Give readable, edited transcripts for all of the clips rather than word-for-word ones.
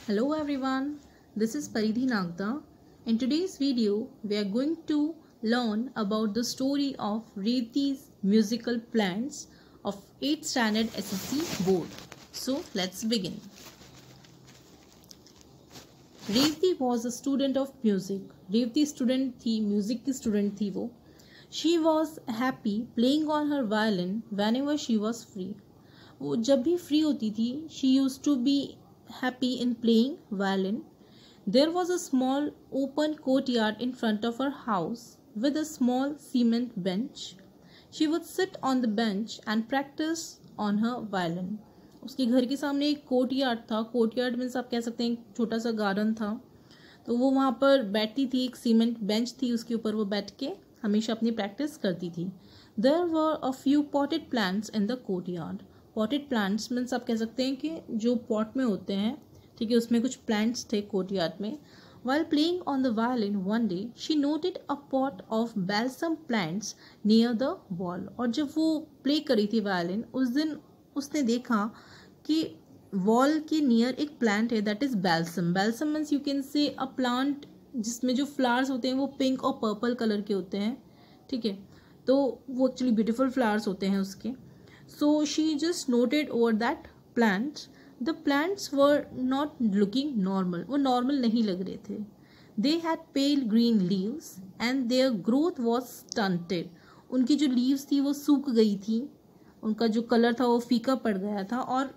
Hello everyone, this is Paridhi Nagda. In today's video, we are going to learn about the story of Revti's musical plans of 8th standard SSC board. So let's begin. Revti was a student of music. Revti student थी, music की student थी वो. She was happy playing on her violin whenever she was free. वो जब भी free होती थी, she used to be happy in playing violin. There was a small open courtyard in front of her house with a small cement bench. She would sit on the bench and practice on her violin. उसके घर के सामने एक courtyard था. Courtyard means आप कह सकते हैं एक छोटा सा गार्डन था. तो वो वहाँ पर बैठती थी, एक सीमेंट बेंच थी, उसके ऊपर वो बैठ के हमेशा अपनी प्रैक्टिस करती थी. There were a few potted plants in the courtyard. Potted plants means आप कह सकते हैं कि जो पॉट में होते हैं, ठीक है, उसमें कुछ प्लांट्स थे कोर्टयार्ड में. While playing on the violin one day, she noted a pot of balsam plants near the wall. और जब वो प्ले करी थी वायलिन, उस दिन उसने देखा कि वॉल के नियर एक प्लांट है, that is balsam. Balsam means you can say a plant जिसमें जो फ्लावर्स होते हैं वो पिंक और पर्पल कलर के होते हैं, ठीक है. तो वो एक्चुअली ब्यूटीफुल फ्लावर्स होते हैं उसके. So she just noted over that plants. The plants were not looking normal. वो normal नहीं लग रहे थे. They had pale green leaves and their growth was stunted. उनकी जो leaves थी वो सूख गई थी, उनका जो कलर था वो फीका पड़ गया था और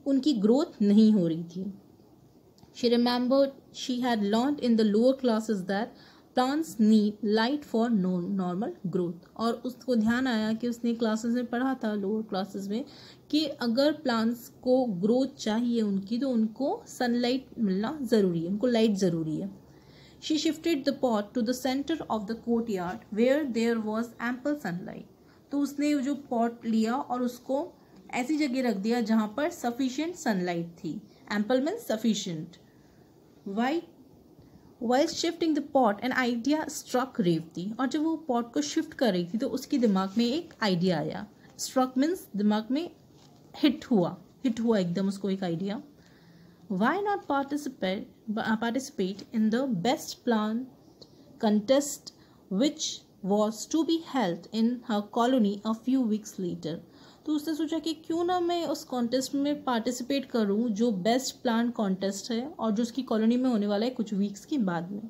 उनकी ग्रोथ नहीं हो रही थी. She remembered she had learned in the lower classes that plants need light for normal growth. और उसको ध्यान आया कि उसने क्लासेस में पढ़ा था, लोअर क्लासेस में, कि अगर प्लांट्स को ग्रोथ चाहिए उनकी तो उनको सनलाइट मिलना ज़रूरी है, उनको लाइट ज़रूरी है. She shifted the pot to the center of the courtyard where there was ample sunlight. तो उसने जो पॉट लिया और उसको ऐसी जगह रख दिया जहाँ पर सफिशिएंट सनलाइट थी. ample means sufficient. While shifting the pot, an idea struck Revti. और जब वो पॉट को शिफ्ट कर रही थी तो उसके दिमाग में एक आइडिया आया. Struck means दिमाग में हिट हुआ एकदम उसको एक idea. Why not participate in the best plant contest which was to be held in her colony a few weeks later. तो उसने सोचा कि क्यों ना मैं उस कॉन्टेस्ट में पार्टिसिपेट करूं जो बेस्ट प्लांट कॉन्टेस्ट है और जो उसकी कॉलोनी में होने वाला है कुछ वीक्स के बाद में.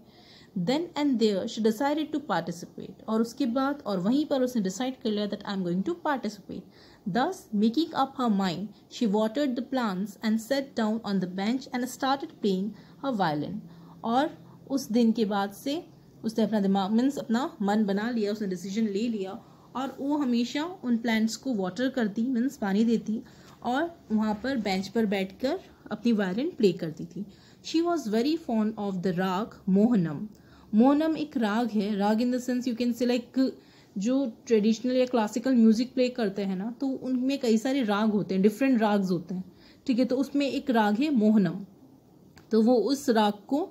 Then and there she decided to participate. और उसके बाद और वहीं पर उसने डिसाइड कर लिया that I am going to participate. Thus making up her mind she watered the plants and set down on the bench and started playing her violin. और उस दिन के बाद से उसने अपना दिमाग मीन्स अपना मन बना लिया, उसने डिसीजन ले लिया और वो हमेशा उन प्लांट्स को वाटर करती मीन्स पानी देती और वहाँ पर बेंच पर बैठकर अपनी वायलिन प्ले करती थी. She was very fond of the राग मोहनम. मोहनम एक राग है, राग in the sense you can say like जो ट्रेडिशनल या क्लासिकल म्यूजिक प्ले करते हैं ना, तो उनमें कई सारे राग होते हैं, डिफरेंट राग्स होते हैं, ठीक है. तो उसमें एक राग है मोहनम. तो वो उस राग को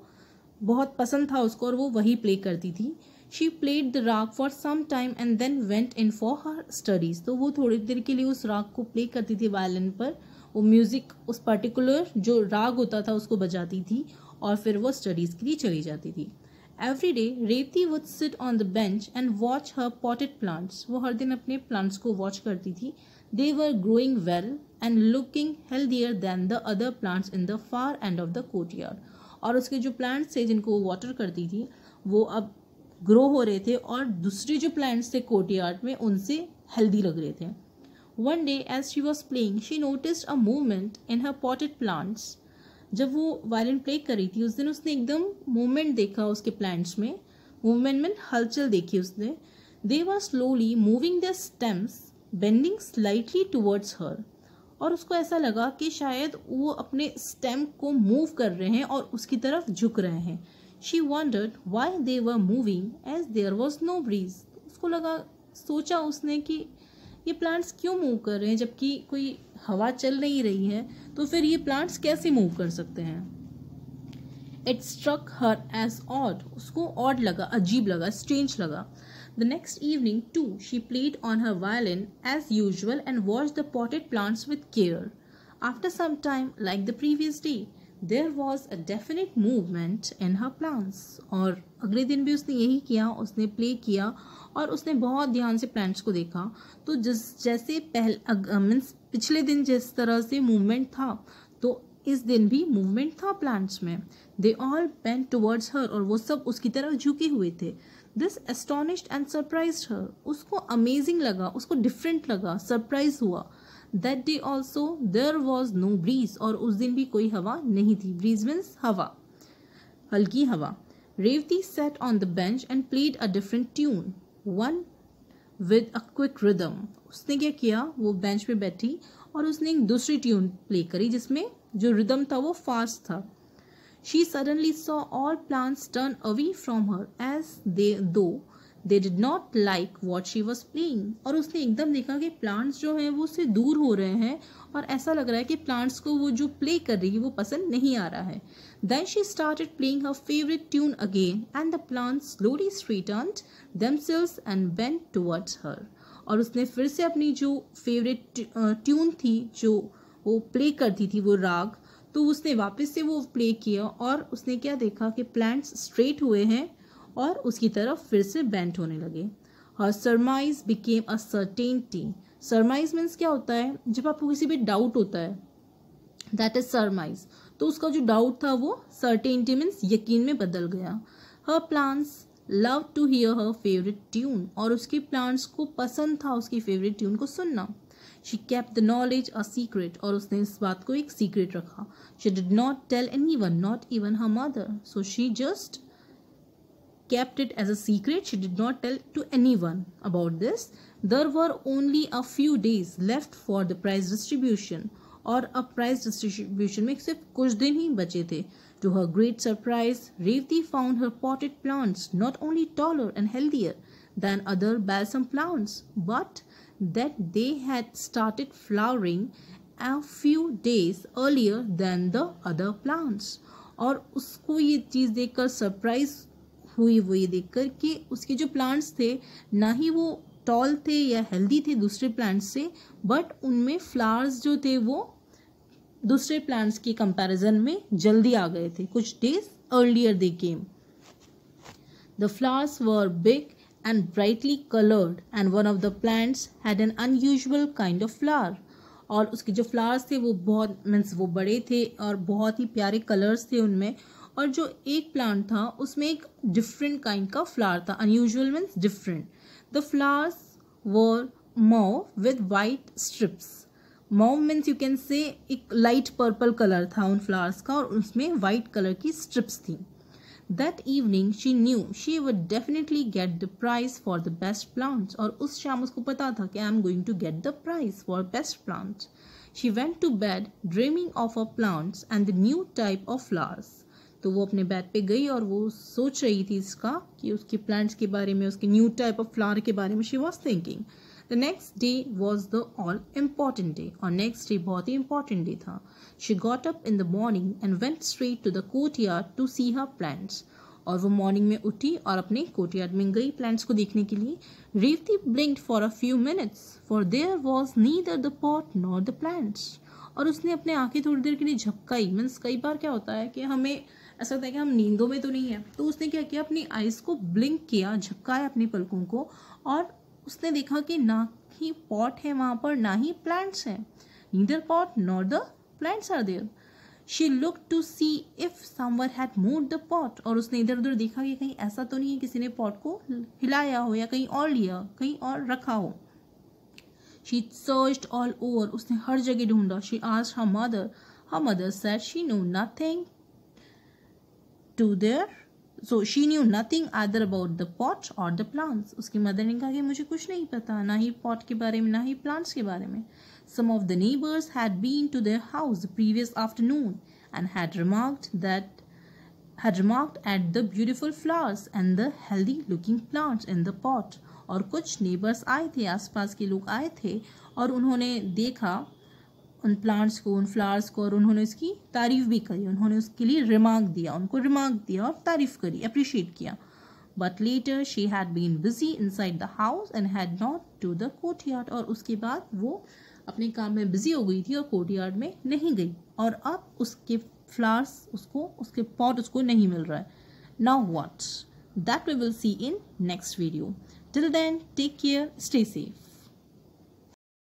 बहुत पसंद था उसको और वो वही प्ले करती थी. She played the rag for some time and then went in for her studies. तो वो थोड़ी देर के लिए उस राग को प्ले करती थी वायलिन पर, वो म्यूज़िक उस पर्टिकुलर जो राग होता था उसको बजाती थी और फिर वो स्टडीज़ के लिए चली जाती थी. Every day, Revti would sit on the bench and watch her potted plants. वो हर दिन अपने प्लांट्स को वॉच करती थी. They were growing well and looking healthier than the other plants in the far end of the courtyard. और उसके जो plants थे जिनको वो वाटर करती थी वो अब ग्रो हो रहे थे और दूसरे जो प्लांट्स थे कोर्टयार्ड में उनसे हेल्दी लग रहे थे. One day as she was playing she noticed a movement in her potted plants. जब वो वायलिन प्ले कर रही थी उस दिन उसने एकदम मूवमेंट देखा उसके प्लांट्स में. मूवमेंट में हलचल देखी उसने. They were slowly moving their stems bending slightly towards her. और उसको ऐसा लगा कि शायद वो अपने स्टेम को मूव कर रहे हैं और उसकी तरफ झुक रहे हैं. She wondered why they were moving as there was no breeze. उसको लगा, सोचा उसने कि ये प्लांट्स क्यों मूव कर रहे हैं जबकि कोई हवा चल नहीं रही है, तो फिर ये प्लांट्स कैसे मूव कर सकते हैं. It struck her as odd. उसको odd लगा, अजीब लगा, strange लगा. The next evening too, she played on her violin as usual and watched the potted plants with care. After some time, like the previous day, there was a definite movement in her plants. और अगले दिन भी उसने यही किया, उसने play किया और उसने बहुत ध्यान से प्लांट्स को देखा। तो जैसे मीन्स पिछले दिन जिस तरह से मूवमेंट था, तो इस दिन भी मूवमेंट था प्लांट्स में। They all bent towards her, और वो सब उसकी तरफ झुके हुए थे। This astonished and surprised her, उसको अमेजिंग लगा, उसको डिफरेंट लगा, सरप्राइज हुआ। That day also there was no breeze, और उस दिन भी कोई हवा नहीं थी। ब्रीज मीन्स हवा, हल्की हवा। Revati sat on the bench and played a different tune, one with a quick rhythm. उसने क्या किया, वो बेंच पे बैठी और उसने एक दूसरी ट्यून प्ले करी जिसमें जो रिदम था वो फास्ट था। She suddenly saw all plants turn away from her as though they did not like what she was playing. और उसने एकदम देखा कि प्लांट्स जो हैं वो उससे दूर हो रहे हैं और ऐसा लग रहा है कि प्लांट्स को वो जो प्ले कर रही है वो पसंद नहीं आ रहा है। Then she started playing her favorite tune again and the plants slowly straightened themselves and bent towards her. और उसने फिर से अपनी जो फेवरेट ट्यून थी, जो वो प्ले करती थी, वो राग, तो उसने वापस से वो प्ले किया और उसने क्या देखा कि प्लांट्स स्ट्रेट हुए हैं और उसकी तरफ फिर से बेंट होने लगे। Her surmise became a certainty. Surmise means क्या होता है, जब आपको किसी पे डाउट होता है, दैट इज सरमाइज। तो उसका जो डाउट था वो सर्टेनिटी मीन्स यकीन में बदल गया। Her plants loved to hear her favorite tune, और उसके प्लांट्स को पसंद था उसकी फेवरेट ट्यून को सुनना। She kept the knowledge a secret, और उसने इस बात को एक सीक्रेट रखा। She did not tell anyone, not even her mother. So she just kept it as a secret. She did not tell to anyone about this. There were only a few days left for the prize distribution, और अब prize distribution में सिर्फ कुछ दिन ही बचे थे। To her great surprise, Revati found her potted plants not only taller and healthier than other balsam plants, but that they had started flowering a few days earlier than the other plants. और उसको ये चीज़ देखकर surprise हुई, वो ये देखकर कि उसके जो प्लांट्स थे ना ही वो टॉल थे या हेल्दी थे दूसरे प्लांट्स से, बट उनमें फ्लावर्स जो थे वो दूसरे प्लांट्स की कंपैरिजन में जल्दी आ गए थे। कुछ days earlier they came. The flowers were big and brightly colored, and one of the plants had an unusual kind of flower. और उसके जो फ्लावर्स थे वो बहुत मीन्स वो बड़े थे और बहुत ही प्यारे कलर्स थे उनमें, और जो एक प्लांट था उसमें एक डिफरेंट काइंड का फ्लावर था। Unusual means different. The flowers were mauve with white strips. Mauve means you can say एक लाइट पर्पल कलर था उन फ्लावर्स का और उसमें वाइट कलर की स्ट्रिप्स थी। That evening she knew she would definitely get the prize for the best plants, और उस शाम उसको पता था कि I am going to get the prize for best plants. She went to bed dreaming of her plants and the new type of flowers. तो वो अपने बेड पे गई और वो सोच रही थी इसका कि उसके प्लांट्स के बारे में, उसके न्यू टाइप ऑफ फ्लावर के बारे में। she was thinking. The next day was the all important day, और next day बहुत ही important day था। She got up in the morning and went straight to the courtyard to see her plants. और वो morning में उठी और अपने courtyard में गई प्लांट्स को देखने के लिए। Revati blinked for a few minutes, for there was neither the pot nor the plants. और उसने अपने आंखें थोड़ी देर के लिए झपकाई। मीन्स कई बार क्या होता है कि हमें ऐसा होता है कि हम नींदों में तो नहीं है, तो उसने क्या किया, अपनी आइज को ब्लिंक किया, झपकाया अपनी पलकों को, और उसने देखा कि ना ही पॉट है वहां पर ना ही प्लांट्स हैं। Neither pot nor the plants are there. She look to see if someone had moved the pot, और उसने इधर उधर देखा कि कहीं ऐसा तो नहीं है किसी ने पॉट को हिलाया हो या कहीं और लिया, कहीं और रखा हो। शी सर्च्ड ऑल ओवर, उसने हर जगह ढूंढा। She asked her mother, her mother said she know nothing to there, so she knew nothing either about the pot or the plants. उसकी मदर ने कहा कि मुझे कुछ नहीं पता, ना ही पॉट के बारे में ना ही प्लांट्स के बारे में। Some of the neighbors had been to their house the previous afternoon and had remarked at the beautiful flowers and the healthy looking plants in the pot. और कुछ नेबर्स आए थे, आसपास के लोग आए थे और उन्होंने देखा उन प्लांट्स को, उन फ्लावर्स को, और उन्होंने उसकी तारीफ भी करी। उन्होंने उसके लिए रिमार्क दिया, उनको रिमार्क दिया और तारीफ करी, अप्रिशिएट किया। But later she had been busy inside the house and had not to the courtyard, और उसके बाद वो अपने काम में बिजी हो गई थी और कोर्टयार्ड में नहीं गई। और अब उसके फ्लावर्स उसको, उसके पॉट उसको नहीं मिल रहा है. Now what? That we will see in next video. Till then take care, stay safe.